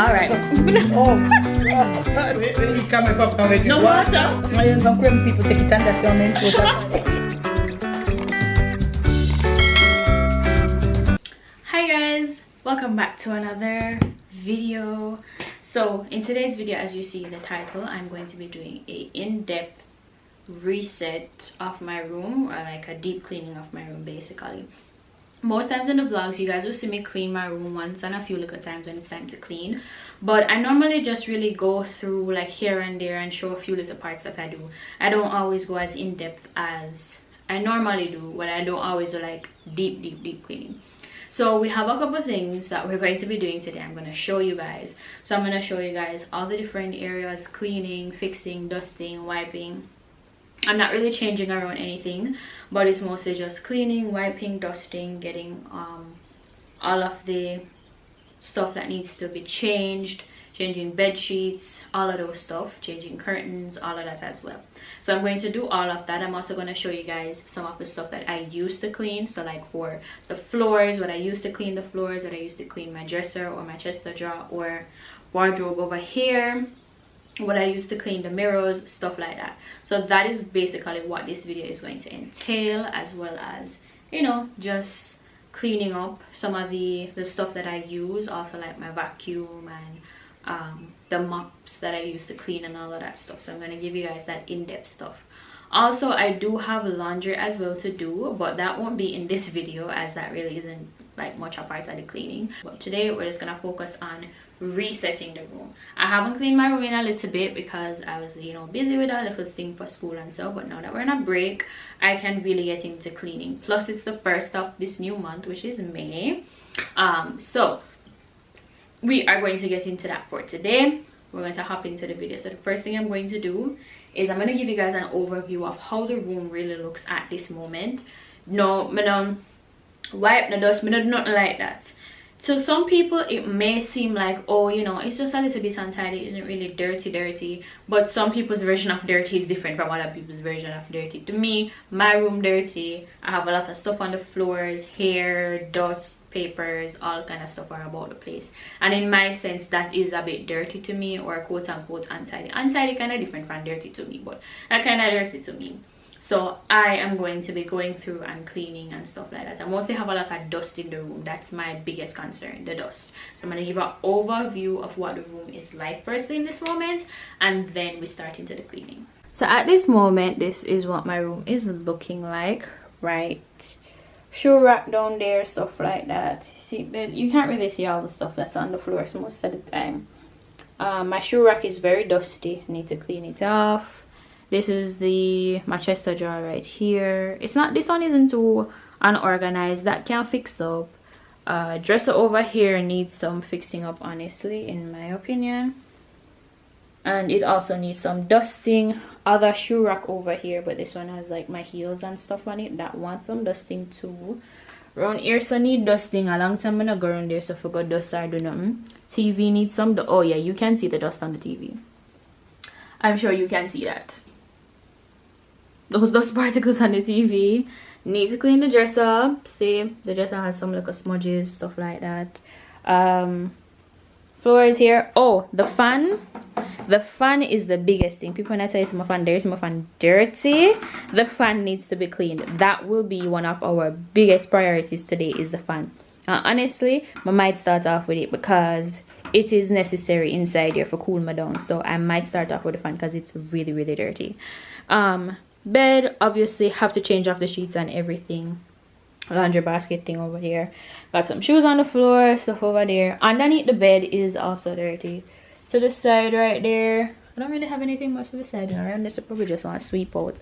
Alright. Oh, God. He come and come with No you. water. I am some cream people take it and that's your main food. Hi guys, welcome back to another video. So in today's video, as you see in the title, I'm going to be doing a in-depth reset of my room, or like a deep cleaning of my room basically. Most times in the vlogs you guys will see me clean my room once and a few little times when it's time to clean, but I normally just really go through like here and there and show a few little parts that I do. I don't always go as in-depth as I normally do, but I don't always do like deep cleaning. So we have a couple things that we're going to be doing today. I'm going to show you guys. So I'm going to show you guys all the different areas: cleaning, fixing, dusting, wiping. I'm not really changing around anything, but it's mostly just cleaning, wiping, dusting, getting all of the stuff that needs to be changed, changing bed sheets, all of those stuff, changing curtains, all of that as well. So I'm going to do all of that. I'm also going to show you guys some of the stuff that I used to clean. So like for the floors, what I used to clean the floors, what I used to clean my dresser or my chest of drawer or wardrobe over here, what I used to clean the mirrors, stuff like that. So that is basically what this video is going to entail, as well as, you know, just cleaning up some of the stuff that I use, also like my vacuum and the mops that I used to clean and all of that stuff. So I'm going to give you guys that in-depth stuff. Also, I do have laundry as well to do, but that won't be in this video as that really isn't like much a part of the cleaning. But today we're just going to focus on resetting the room. I haven't cleaned my room in a little bit because I was, you know, busy with a little thing for school and stuff, but now that we're on a break, I can really get into cleaning. Plus it's the first of this new month, which is May. So we are going to get into that for today. We're going to hop into the video. So the first thing I'm going to do is I'm going to give you guys an overview of how the room really looks at this moment. No, I don't wipe, no dust, I don't do nothing like that. To some people it may seem like, oh, you know, it's just a little bit untidy, it isn't really dirty, but some people's version of dirty is different from other people's version of dirty. To me, my room dirty, I have a lot of stuff on the floors, hair, dust, papers, all kind of stuff are about the place, and in my sense that is a bit dirty to me, or quote unquote untidy. Untidy kind of different from dirty to me, but that kind of dirty to me. So I am going to be going through and cleaning and stuff like that. I mostly have a lot of dust in the room. That's my biggest concern, the dust. So I'm going to give an overview of what the room is like firstly in this moment, and then we start into the cleaning. So at this moment, this is what my room is looking like, right? Shoe rack down there, stuff like that. See, you can't really see all the stuff that's on the floors most of the time. My shoe rack is very dusty. I need to clean it off. This is my chest of drawer right here. It's not, this one isn't too unorganized. That can fix up. Dresser over here needs some fixing up, honestly, in my opinion. And it also needs some dusting. Other shoe rack over here, but this one has like my heels and stuff on it. That wants some dusting too. Around here, so need dusting. A long time I'm gonna go around there, so forgot dust or do nothing. TV needs some. Oh yeah, you can see the dust on the TV. I'm sure you can see that. Those dust particles on the TV. Need to clean the dresser up. See, the dresser has some little smudges, stuff like that. Floors here. Oh, the fan. The fan is the biggest thing. People when I say my fan dirty, the fan needs to be cleaned. That will be one of our biggest priorities today, is the fan. Honestly, I might start off with it because it is necessary inside here for cool me down. So I might start off with the fan because it's really dirty. Bed, obviously have to change off the sheets and everything. Laundry basket thing over here. Got some shoes on the floor, stuff over there. Underneath the bed is also dirty. To the side right there, I don't really have anything much to the side around this. I probably just want to sweep out.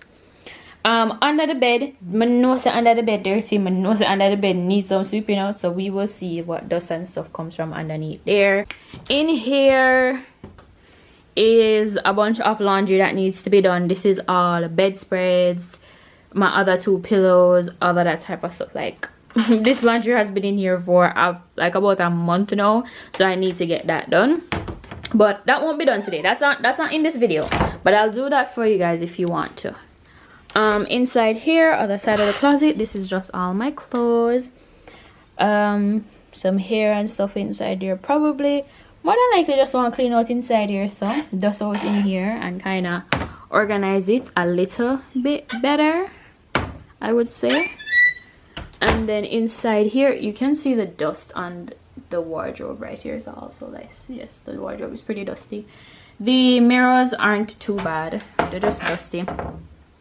Under the bed, my nose under the bed dirty. My nose under the bed needs some sweeping out, so we will see what dust and stuff comes from underneath there. In here is a bunch of laundry that needs to be done. This is all bedspreads, my other 2 pillows, all of that type of stuff. Like this laundry has been in here for like about a month now, so I need to get that done, but that won't be done today. That's not in this video, but I'll do that for you guys if you want to. Inside here, other side of the closet, this is just all my clothes. Some hair and stuff inside there, probably more than likely just want to clean out inside here, so dust out in here and kind of organize it a little bit better, I would say. And then inside here you can see the dust on the wardrobe right here is also nice. Yes, the wardrobe is pretty dusty. The mirrors aren't too bad, they're just dusty.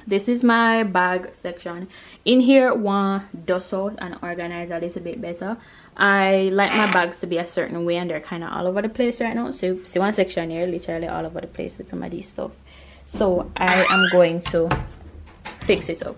This is my bag section. In here, want dust out and organize a little bit better. I like my bags to be a certain way and they're kind of all over the place right now. So see one section here, literally all over the place with some of these stuff. So I am going to fix it up.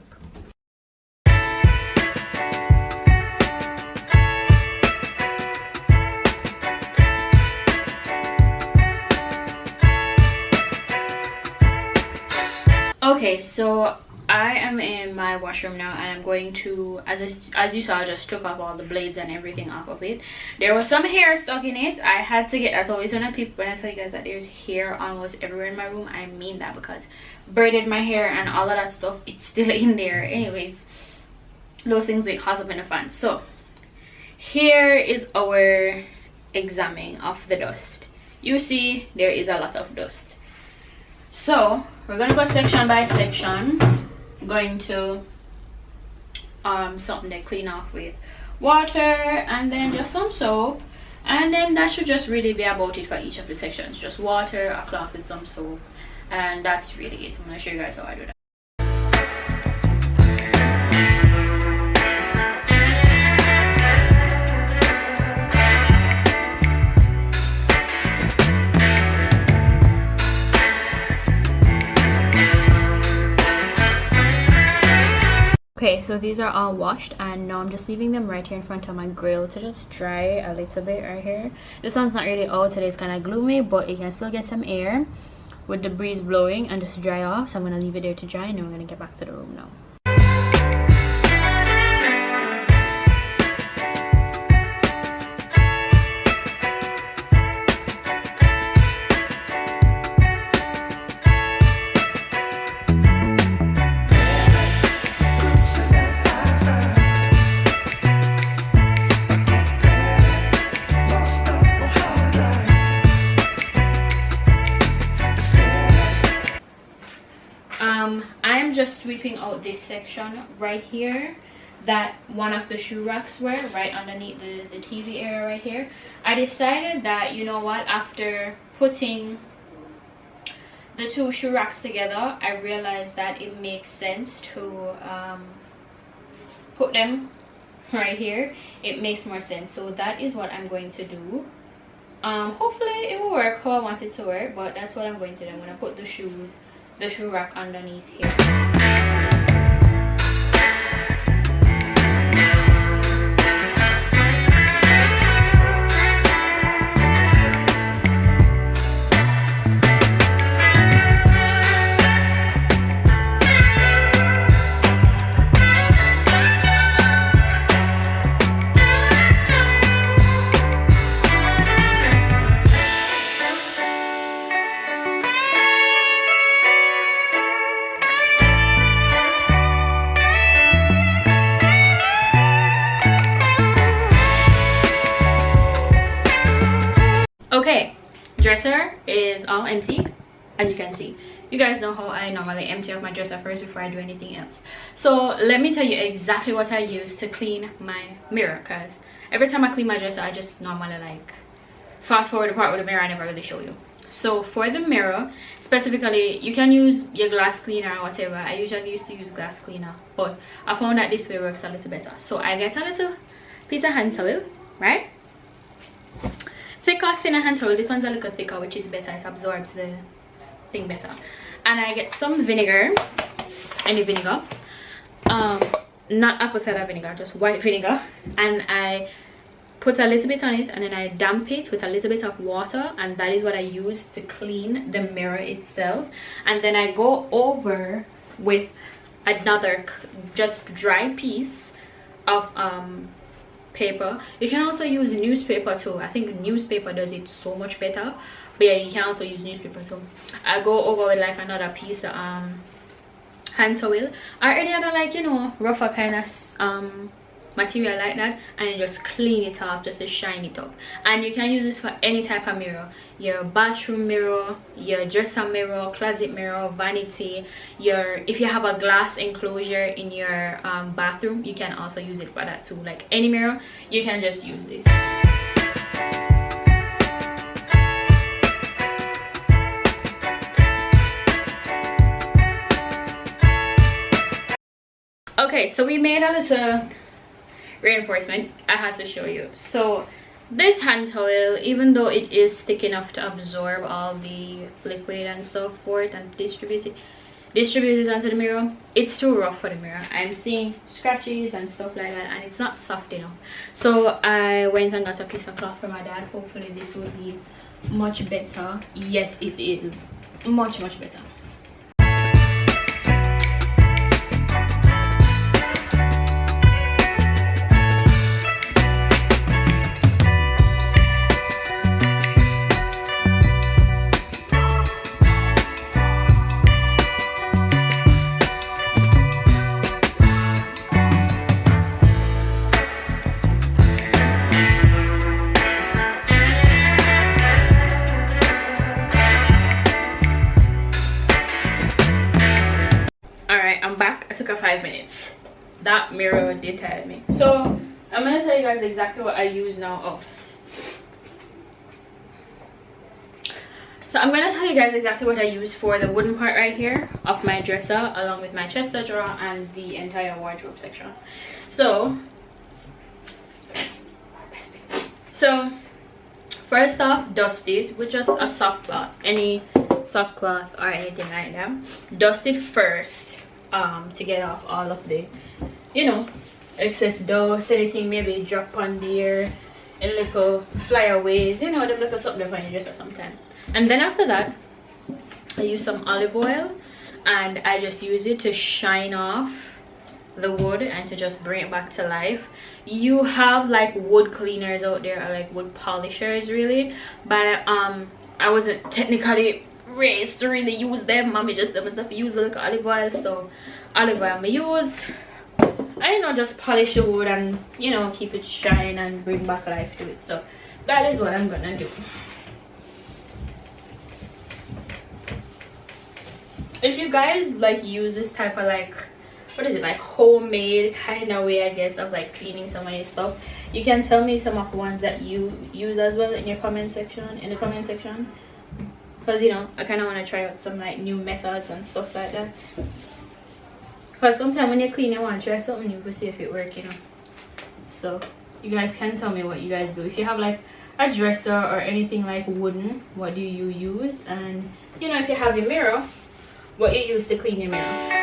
Okay, so I am in my washroom now and I'm going to, as you saw, I just took off all the blades and everything off of it. There was some hair stuck in it. I had to get, that's always when I tell you guys that there's hair almost everywhere in my room. I mean that because braided my hair and all of that stuff, it's still in there. Anyways, those things they cause up in the fan. So here is our examining of the dust. You see there is a lot of dust. So we're gonna go section by section. I'm going to something to clean off with water and then just some soap, and then that should just really be about it for each of the sections. Just water, a cloth with some soap, and that's really it. I'm gonna show you guys how I do that. Okay, so these are all washed and now I'm just leaving them right here in front of my grill to just dry a little bit right here. The sun's not really out today, it's kind of gloomy, but it can still get some air with the breeze blowing and just dry off. So I'm going to leave it there to dry and then we're going to get back to the room now. I'm just sweeping out this section right here that one of the shoe racks were, right underneath the TV area right here. I decided that, you know what, after putting the two shoe racks together, I realized that it makes sense to put them right here. It makes more sense, so that is what I'm going to do. Hopefully it will work how I want it to work, but that's what I'm going to do. I'm going to put the shoe rack underneath here. Okay, dresser is all empty, as you can see. You guys know how I normally empty out my dresser first before I do anything else. So let me tell you exactly what I use to clean my mirror, because every time I clean my dresser I just normally like fast forward the part with the mirror. I never really show you. So for the mirror specifically, you can use your glass cleaner or whatever. I usually used to use glass cleaner, but I found that this way works a little better. So I get a little piece of hand towel, right? Thicker, thinner hand towel. This one's a little thicker, which is better. It absorbs the thing better. And I get some vinegar, any vinegar, not apple cider vinegar, just white vinegar, and I put a little bit on it and then I damp it with a little bit of water, and that is what I use to clean the mirror itself. And then I go over with another just dry piece of paper. You can also use newspaper too. I think newspaper does it so much better, but yeah, you can also use newspaper too. I go over with like another piece of hand towel. I already had a, like, you know, rougher kind of material like that, and you just clean it off just to shine it up. And you can use this for any type of mirror, your bathroom mirror, your dresser mirror, closet mirror, vanity, if you have a glass enclosure in your bathroom, you can also use it for that too. Like any mirror, you can just use this. Okay, so we made a little reinforcement. I had to show you. So this hand towel, even though it is thick enough to absorb all the liquid and so forth and distribute it onto the mirror, it's too rough for the mirror. I'm seeing scratches and stuff like that, and it's not soft enough. So I went and got a piece of cloth from my dad. Hopefully this will be much better. Yes, it is much better. I'm back. I took a 5 minutes. That mirror did tire me. So I'm gonna tell you guys exactly what I use now. So I'm gonna tell you guys exactly what I use for the wooden part right here of my dresser, along with my chest drawer and the entire wardrobe section. So first off, dust it with just a soft cloth, any soft cloth or anything like that. Dust it first to get off all of the, you know, excess dust, anything maybe drop on there, and little flyaways, you know, them little something on your dress or something. And then after that, I use some olive oil, and I just use it to shine off the wood and to just bring it back to life. You have like wood cleaners out there, or like wood polishers really, but I wasn't technically raised to really use them. Mommy just use like olive oil, so olive oil me use. I, you know, just polish the wood and, you know, keep it shine and bring back life to it. So that is what I'm gonna do. If you guys like use this type of like, what is it, like homemade kind of way, I guess, of like cleaning some of your stuff, you can tell me some of the ones that you use as well in your comment section, because, you know, I kind of want to try out some like new methods and stuff like that, because sometimes when you clean you want to try something new to see if it works, you know. So you guys can tell me what you guys do. If you have like a dresser or anything like wooden, what do you use? And, you know, if you have your mirror, what you use to clean your mirror.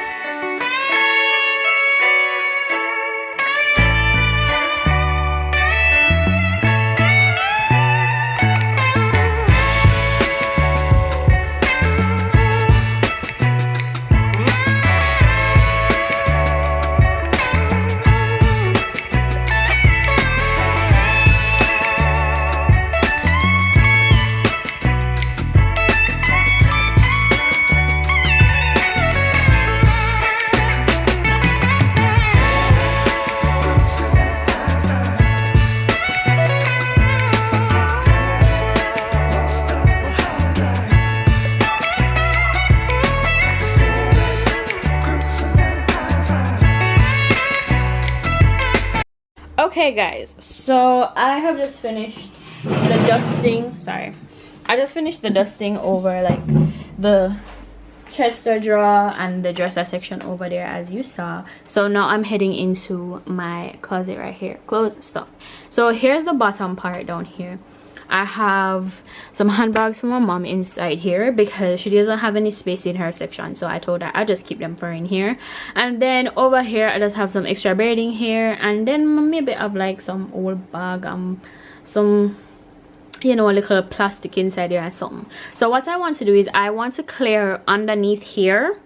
Okay guys, so I have just finished the dusting. I just finished the dusting over like the chest drawer and the dresser section over there, as you saw. So now I'm heading into my closet right here, clothes stuff. So here's the bottom part down here. I have some handbags from my mom inside here because she doesn't have any space in her section, so I told her I just keep them for in here. And then over here I just have some extra bedding here, and then maybe I have like some old bag, some, you know, a little plastic inside here and something. So what I want to do is I want to clear underneath here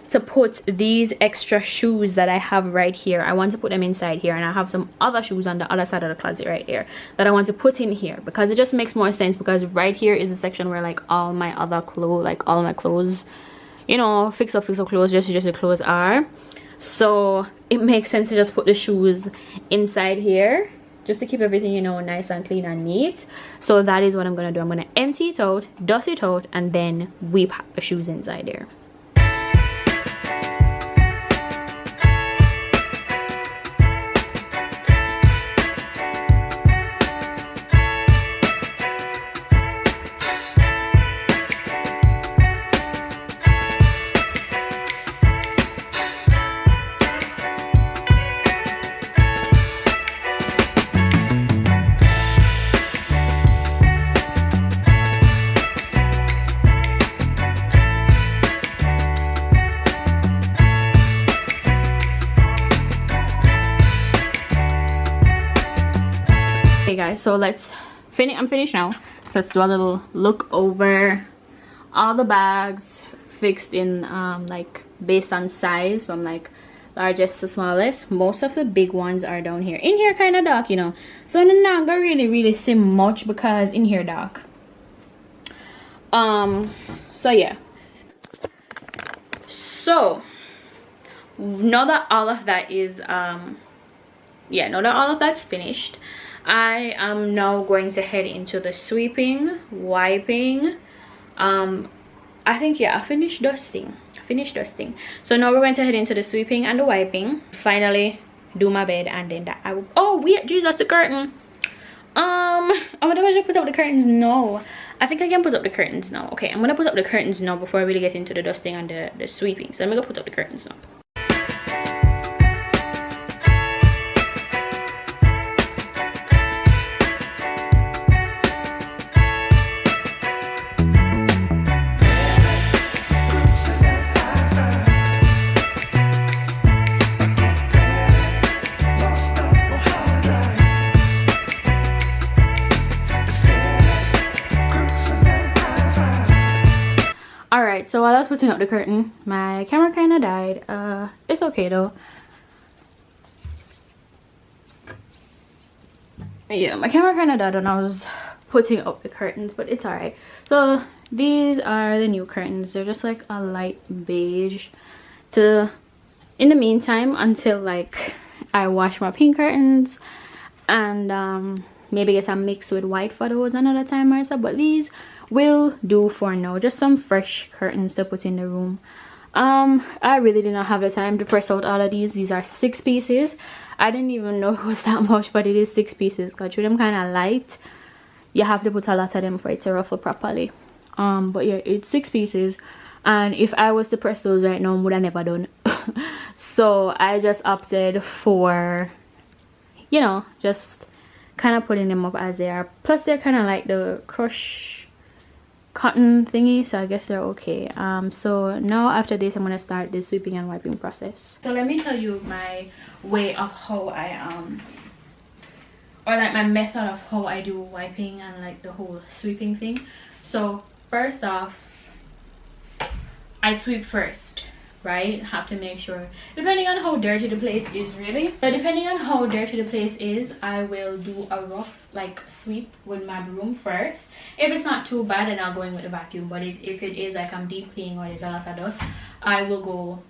to put these extra shoes that I have right here. I want to put them inside here, and I have some other shoes on the other side of the closet right here that I want to put in here, because it just makes more sense, because right here is the section where like all my other clothes, like all my clothes, you know, fix up clothes, just clothes are. so it makes sense to just put the shoes inside here just to keep everything, you know, nice and clean and neat. So that is what I'm gonna do. I'm gonna empty it out, dust it out, and then we pack the shoes inside there. Okay guys, so let's finish. I'm finished now, so let's do a little look over all the bags fixed in like based on size, from like largest to smallest. Most of the big ones are down here. In here kind of dark, you know, so I'm not gonna really see much because in here dark. So yeah, so now that all of that is yeah, now that all of that's finished, I am now going to head into the sweeping, wiping. I think, yeah, I finished dusting. So now we're going to head into the sweeping and the wiping. Finally do my bed, and then that I will. Oh wait, Jesus, the curtain. I wonder if I should put up the curtains. No, I think I can put up the curtains now. Okay, I'm gonna put up the curtains now before I really get into the dusting and the sweeping. So I'm gonna put up the curtains now. Alright, so while I was putting up the curtain, my camera kind of died. It's okay though. Yeah, my camera kind of died when I was putting up the curtains, but it's alright. So these are the new curtains. They're just like a light beige. In the meantime, until like I wash my pink curtains and maybe get a mix with white for those another time or so, but these will do for now. Just some fresh curtains to put in the room. I really did not have the time to press out all of these are 6 pieces. I didn't even know it was that much, but it is 6 pieces because them kind of light. You have to put a lot of them for it to ruffle properly. But yeah, it's 6 pieces, and if I was to press those right now, I would have never done. So I just opted for, you know, just kind of putting them up as they are. Plus they're kind of like the crush cotton thingy, so I guess they're okay. So now after this, I'm gonna start the sweeping and wiping process. So let me tell you my way of how I or like my method of how I do wiping and like the whole sweeping thing. So first off, I sweep first, right? Have to make sure, depending on how dirty the place is, really. So depending on how dirty the place is, I will do a rough like sweep with my broom first. If it's not too bad, then I'll go in with the vacuum. But if it is like I'm deep cleaning or there's a lot of dust, I will go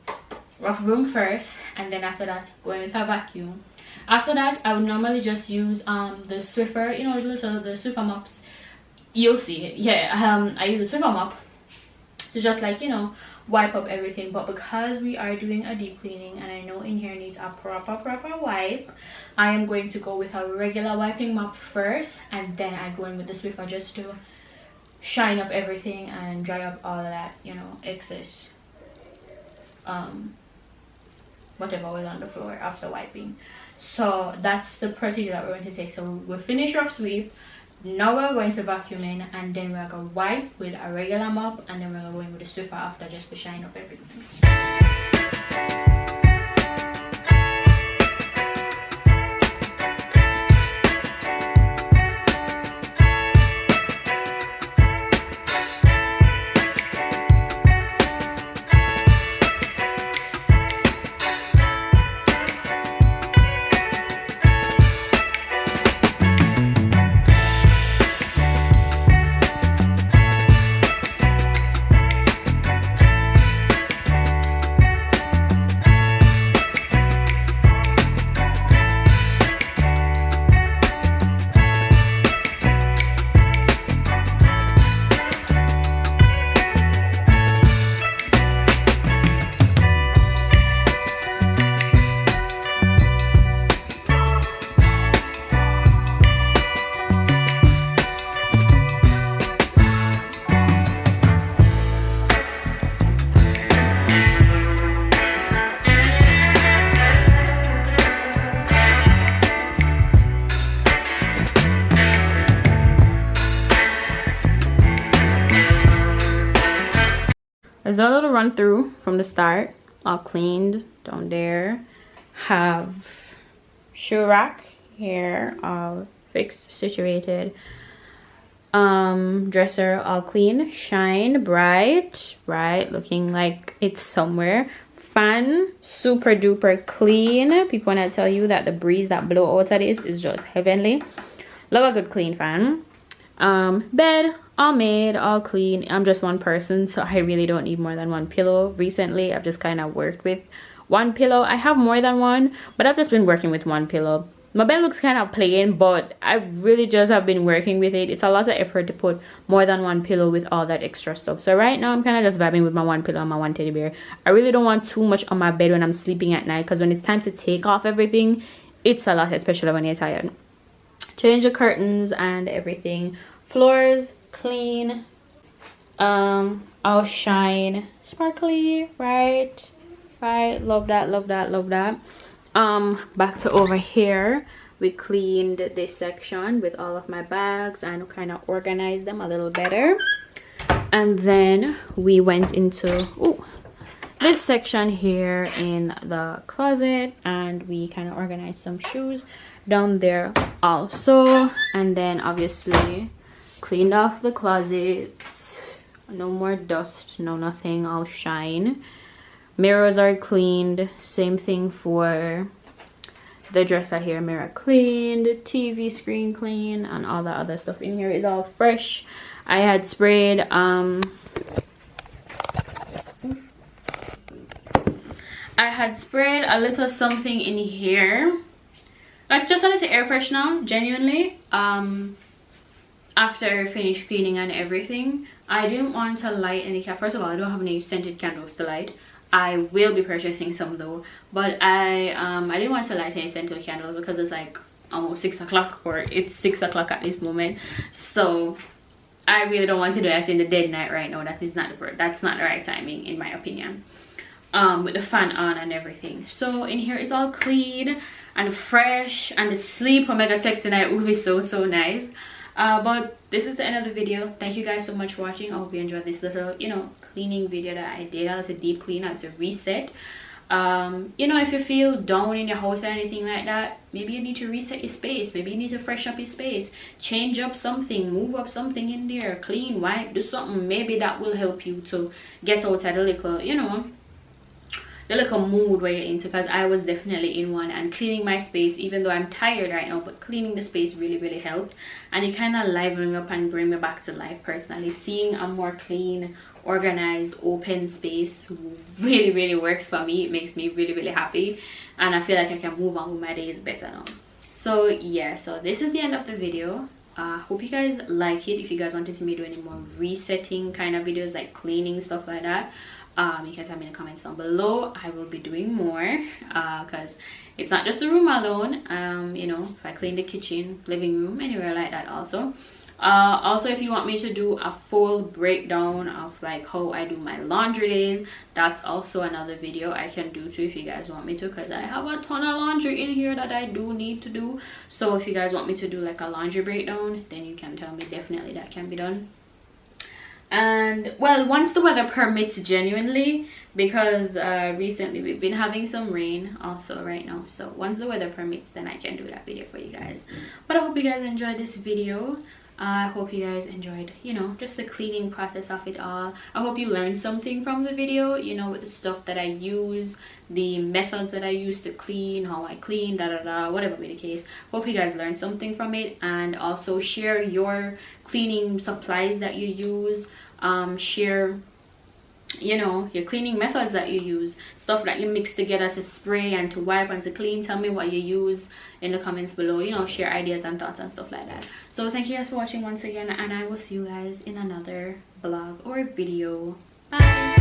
rough broom first, and then after that go in with a vacuum. After that, I would normally just use the Swiffer, you know, the Swiffer mops. You'll see it. Yeah, I use a Swiffer mop to just like, you know, wipe up everything. But because we are doing a deep cleaning and I know in here needs a proper wipe, I am going to go with a regular wiping mop first, and then I go in with the Swiffer just to shine up everything and dry up all of that, you know, excess whatever was on the floor after wiping. So that's the procedure that we're going to take. So we'll finish rough sweep. Now we're going to vacuum in, and then we're going to wipe with a regular mop, and then we're going to go in with the Swiffer after just to shine up everything. done a little run through from the start. All cleaned down there. Have shoe rack here, all fixed, situated. Dresser all clean, shine, bright, looking like it's somewhere. Fan super duper clean. People when I tell you that the breeze that blow out of this is just heavenly. Love a good clean fan. Bed all made, all clean. I'm just one person, so I really don't need more than one pillow. Recently I've just kind of worked with one pillow. I have more than one, but I've just been working with one pillow. My bed looks kind of plain, but I really just have been working with it. It's a lot of effort to put more than one pillow with all that extra stuff. So right now I'm kind of just vibing with my one pillow and my one teddy bear. I really don't want too much on my bed when I'm sleeping at night, because when it's time to take off everything, it's a lot, especially when you're tired. Change the curtains and everything. Floors clean, all shine, sparkly, right, love that. Back to over here, we cleaned this section with all of my bags and kind of organized them a little better. And then we went into this section here in the closet, and we kind of organized some shoes down there also. And then obviously cleaned off the closet. No more dust, no nothing, all shine. Mirrors are cleaned. Same thing for the dresser here. Mirror cleaned, TV screen clean, and all the other stuff in here is all fresh. I had sprayed a little something in here, like just a little air freshener, genuinely. After I finished cleaning and everything, I didn't want to light any first of all, I don't have any scented candles to light. I will be purchasing some though, but I didn't want to light any scented candles because it's like almost 6 o'clock, or it's 6 o'clock at this moment. So I really don't want to do that in the dead night right now. That's not the right timing in my opinion. With the fan on and everything. So in here is all clean and fresh, and the sleep I'm gonna take tonight will be so nice. But this is the end of the video. Thank you guys so much for watching. I hope you enjoyed this little, cleaning video that I did. It's a deep clean, it's a reset. If you feel down in your house or anything like that, maybe you need to reset your space. Maybe you need to freshen up your space, change up something, move up something in there, clean, wipe, do something. Maybe that will help you to get out of the little, the little mood where you're into, because I was definitely in one. And cleaning my space, even though I'm tired right now, but cleaning the space really helped, and it kind of livened me up and bring me back to life personally. Seeing a more clean, organized, open space really works for me. It makes me really happy, and I feel like I can move on with my days better now. So yeah, so this is the end of the video. Hope you guys like it. If you guys want to see me do any more resetting kind of videos, like cleaning, stuff like that, you can tell me in the comments down below. I will be doing more, because it's not just the room alone. If I clean the kitchen, living room, anywhere like that also. Also, if you want me to do a full breakdown of like how I do my laundry days, that's also another video I can do too, if you guys want me to, because I have a ton of laundry in here that I do need to do. So if you guys want me to do like a laundry breakdown, then you can tell me. Definitely that can be done. And well, once the weather permits, genuinely, because recently we've been having some rain also right now. So once the weather permits, then I can do that video for you guys. But I hope you guys enjoyed this video. I hope you guys enjoyed, just the cleaning process of it all. I hope you learned something from the video, with the stuff that I use, the methods that I use to clean, how I clean, whatever be the case. Hope you guys learned something from it, and also share your cleaning supplies that you use. Share, your cleaning methods that you use, stuff that you mix together to spray and to wipe and to clean. Tell me what you use in the comments below. Share ideas and thoughts and stuff like that. So thank you guys for watching once again, and I will see you guys in another vlog or video. Bye.